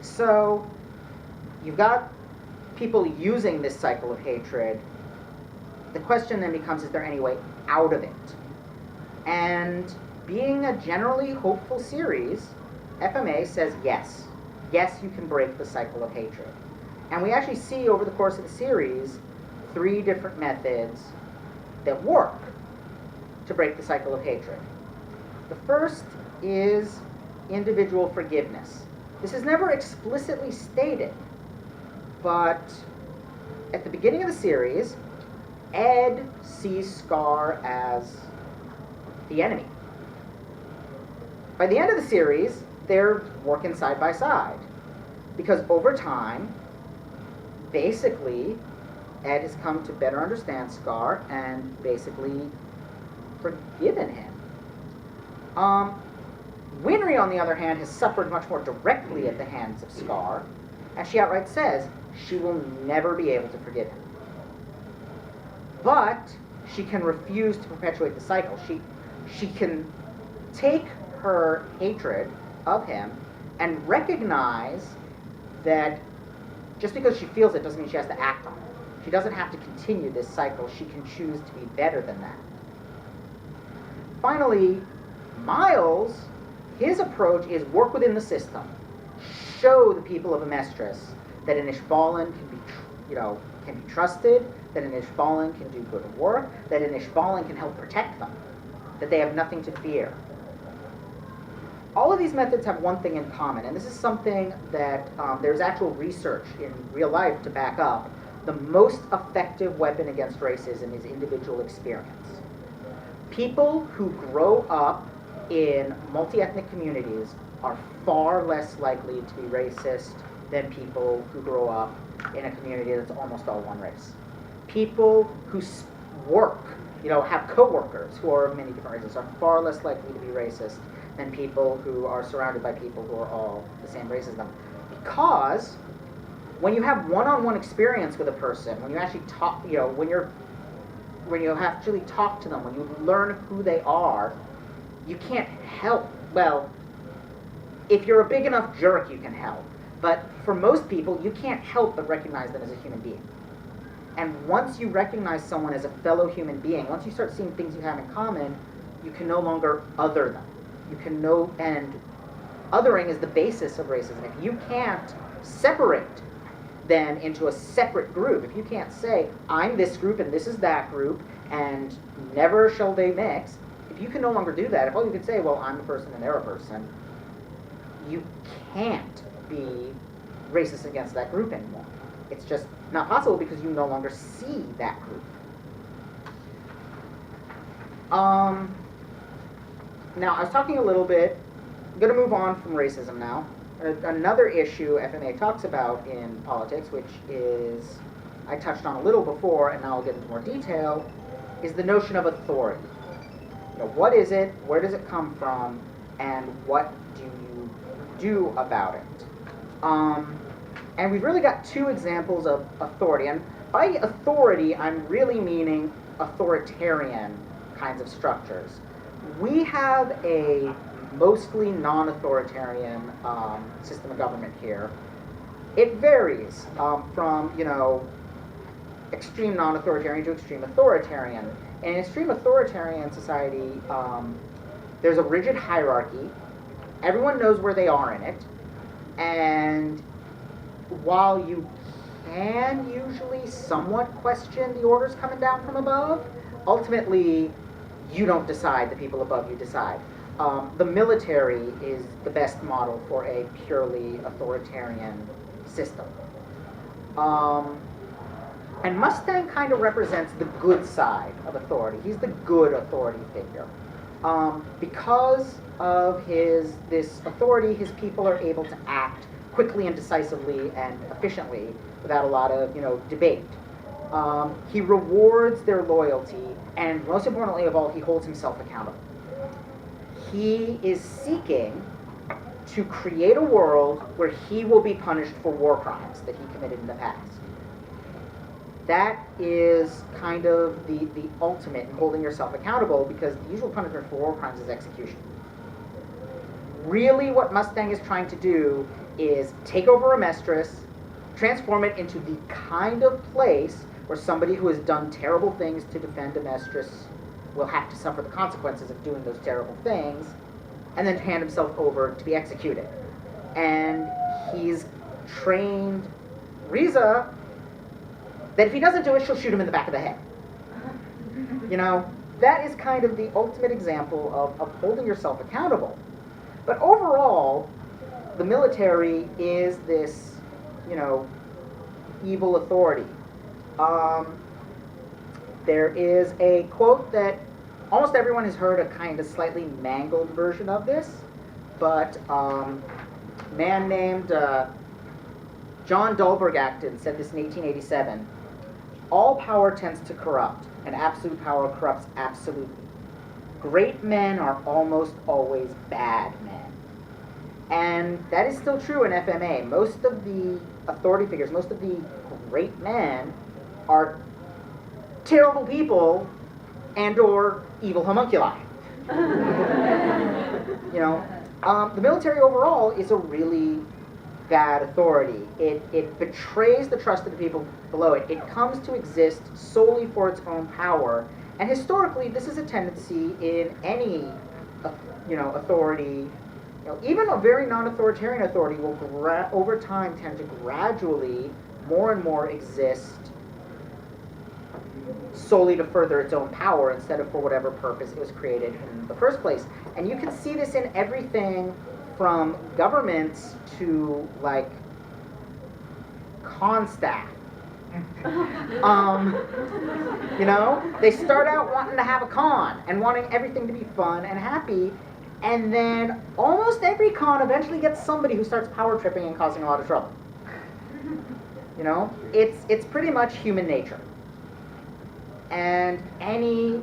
So you've got people using this cycle of hatred. The question then becomes, is there any way out of it? And being a generally hopeful series, FMA says yes. Yes, you can break the cycle of hatred. And we actually see over the course of the series 3 different methods that work to break the cycle of hatred. The first is individual forgiveness. This is never explicitly stated, but at the beginning of the series, Ed sees Scar as the enemy. By the end of the series, they're working side by side, because over time, basically, Ed has come to better understand Scar and basically forgiven him. Winry, on the other hand, has suffered much more directly at the hands of Scar, and she outright says she will never be able to forgive him. But she can refuse to perpetuate the cycle. She can take her hatred of him and recognize that just because she feels it doesn't mean she has to act on it. She doesn't have to continue this cycle. She can choose to be better than that. Finally, Miles, his approach is work within the system. Show the people of Amestris that an Ishbalan can be trusted, that an Ishbalan can do good work, that an Ishbalan can help protect them, that they have nothing to fear. All of these methods have one thing in common, and this is something that there's actual research in real life to back up. The most effective weapon against racism is individual experience. People who grow up in multi-ethnic communities are far less likely to be racist than people who grow up in a community that's almost all one race. People who work, have co-workers who are of many different races are far less likely to be racist than people who are surrounded by people who are all the same race as them. Because when you have one-on-one experience with a person, when you actually talk, when you actually talk to them, when you learn who they are, you can't help. Well, if you're a big enough jerk, you can help. But for most people, you can't help but recognize them as a human being. And once you recognize someone as a fellow human being, once you start seeing things you have in common, you can no longer other them. And othering is the basis of racism. If you can't separate then into a separate group, if you can't say, I'm this group and this is that group, and never shall they mix, if you can no longer do that, if all you can say, well, I'm a person and they're a person, you can't be racist against that group anymore. It's just not possible because you no longer see that group. Now, I was talking a little bit, I'm going to move on from racism now. Another issue FMA talks about in politics, which is, I touched on a little before, and now I'll get into more detail, is the notion of authority. What is it, where does it come from, and what do you do about it? And we've really got 2 examples of authority. And by authority, I'm really meaning authoritarian kinds of structures. We have a mostly non-authoritarian system of government here. It varies from, extreme non-authoritarian to extreme authoritarian. In extreme authoritarian society, there's a rigid hierarchy. Everyone knows where they are in it. And while you can usually somewhat question the orders coming down from above, ultimately, you don't decide, the people above you decide. The military is the best model for a purely authoritarian system. And Mustang kind of represents the good side of authority. He's the good authority figure. Because of this authority, his people are able to act quickly and decisively and efficiently without a lot of, debate. He rewards their loyalty, and most importantly of all, he holds himself accountable. He is seeking to create a world where he will be punished for war crimes that he committed in the past. That is kind of the ultimate in holding yourself accountable, because the usual punishment for war crimes is execution. Really what Mustang is trying to do is take over a mistress, transform it into the kind of place where somebody who has done terrible things to defend a mistress will have to suffer the consequences of doing those terrible things, and then hand himself over to be executed. And he's trained Riza that if he doesn't do it, she'll shoot him in the back of the head. You know, that is kind of the ultimate example of holding yourself accountable. But overall, the military is this, you know, evil authority. There is a quote that almost everyone has heard, a kind of slightly mangled version of this, but a man named John Dahlberg-Acton said this in 1887. All power tends to corrupt, and absolute power corrupts absolutely. Great men are almost always bad men. And that is still true in FMA. Most of the authority figures, most of the great men are terrible people and or evil homunculi. You know, the military overall is a really bad authority. It betrays the trust of the people below it. It comes to exist solely for its own power. And historically, this is a tendency in any, you know, authority. You know, even a very non-authoritarian authority will over time tend to gradually more and more exist solely to further its own power instead of for whatever purpose it was created in the first place. And you can see this in everything from governments to, like, con staff. You know, they start out wanting to have a con and wanting everything to be fun and happy, and then almost every con eventually gets somebody who starts power tripping and causing a lot of trouble. You know, it's pretty much human nature. And any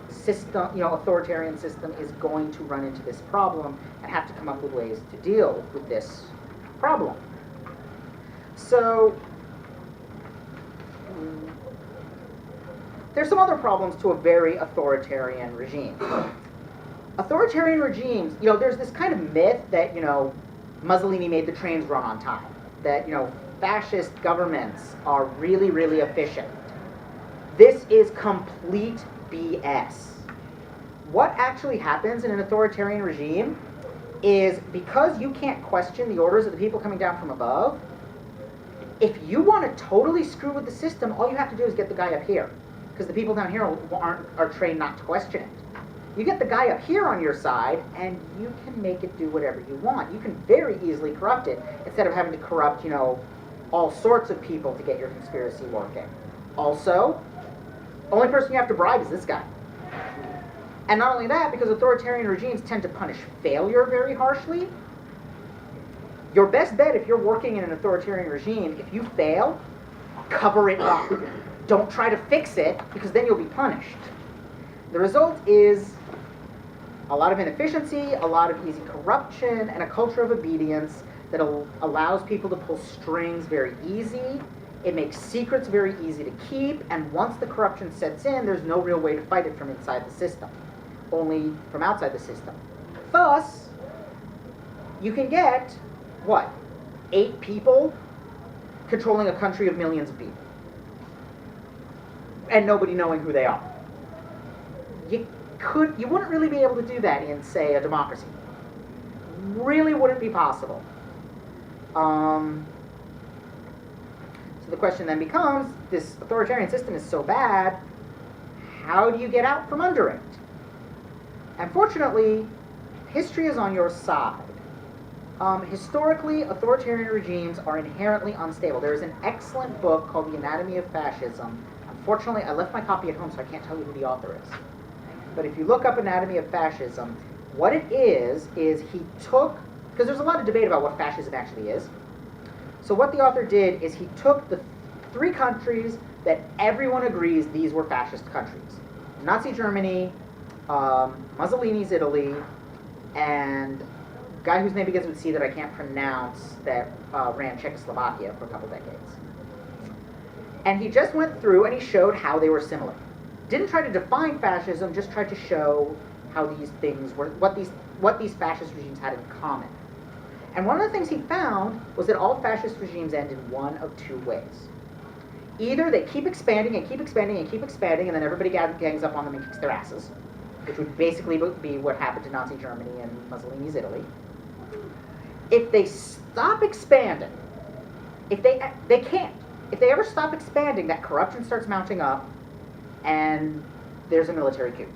system, you know, authoritarian system is going to run into this problem and have to come up with ways to deal with this problem. So there's some other problems to a very authoritarian regime. Authoritarian regimes, you know, there's this kind of myth that, you know, Mussolini made the trains run on time, that, you know, fascist governments are really, really efficient. This is complete BS. What actually happens in an authoritarian regime is, because you can't question the orders of the people coming down from above, if you want to totally screw with the system, all you have to do is get the guy up here, because the people down here are trained not to question it. You get the guy up here on your side, and you can make it do whatever you want. You can very easily corrupt it, instead of having to corrupt, you know, all sorts of people to get your conspiracy working. Also, the only person you have to bribe is this guy. And not only that, because authoritarian regimes tend to punish failure very harshly, your best bet if you're working in an authoritarian regime, if you fail, cover it up. Don't try to fix it, because then you'll be punished. The result is a lot of inefficiency, a lot of easy corruption, and a culture of obedience that allows people to pull strings very easy. It makes secrets very easy to keep, and once the corruption sets in, there's no real way to fight it from inside the system, only from outside the system. Thus, you can get, what, 8 people controlling a country of millions of people, and nobody knowing who they are. You wouldn't really be able to do that in, say, a democracy. Really wouldn't be possible. So the question then becomes, this authoritarian system is so bad, how do you get out from under it? And fortunately, history is on your side. Historically, authoritarian regimes are inherently unstable. There is an excellent book called The Anatomy of Fascism. Unfortunately, I left my copy at home, so I can't tell you who the author is. But if you look up Anatomy of Fascism, what it is he took, because there's a lot of debate about what fascism actually is. So what the author did is he took the 3 countries that everyone agrees these were fascist countries. Nazi Germany, Mussolini's Italy, and a guy whose name begins with C that I can't pronounce that ran Czechoslovakia for a couple decades. And he just went through and he showed how they were similar. Didn't try to define fascism, just tried to show how these things were, what these fascist regimes had in common. And one of the things he found was that all fascist regimes end in one of two ways. Either they keep expanding and keep expanding and keep expanding, and then everybody gangs up on them and kicks their asses, which would basically be what happened to Nazi Germany and Mussolini's Italy. If they stop expanding, if they can't. If they ever stop expanding, that corruption starts mounting up, and there's a military coup.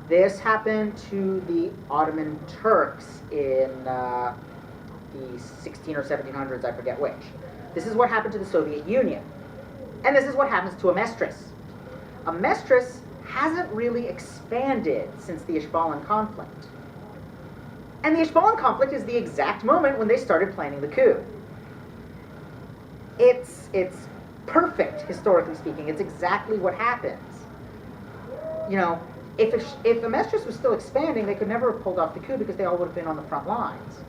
This happened to the Ottoman Turks in the 16 or 1700s, I forget which. This is what happened to the Soviet Union. And this is what happens to Amestris. Amestris hasn't really expanded since the Ishbalan conflict. And the Ishbalan conflict is the exact moment when they started planning the coup. It's perfect, historically speaking. It's exactly what happens. You know, if Amestris was still expanding, they could never have pulled off the coup because they all would have been on the front lines.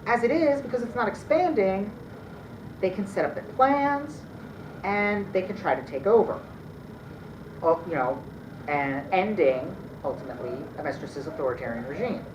As it is, because it's not expanding, they can set up their plans, and they can try to take over. You know, and ending, ultimately, Amestris' authoritarian regime.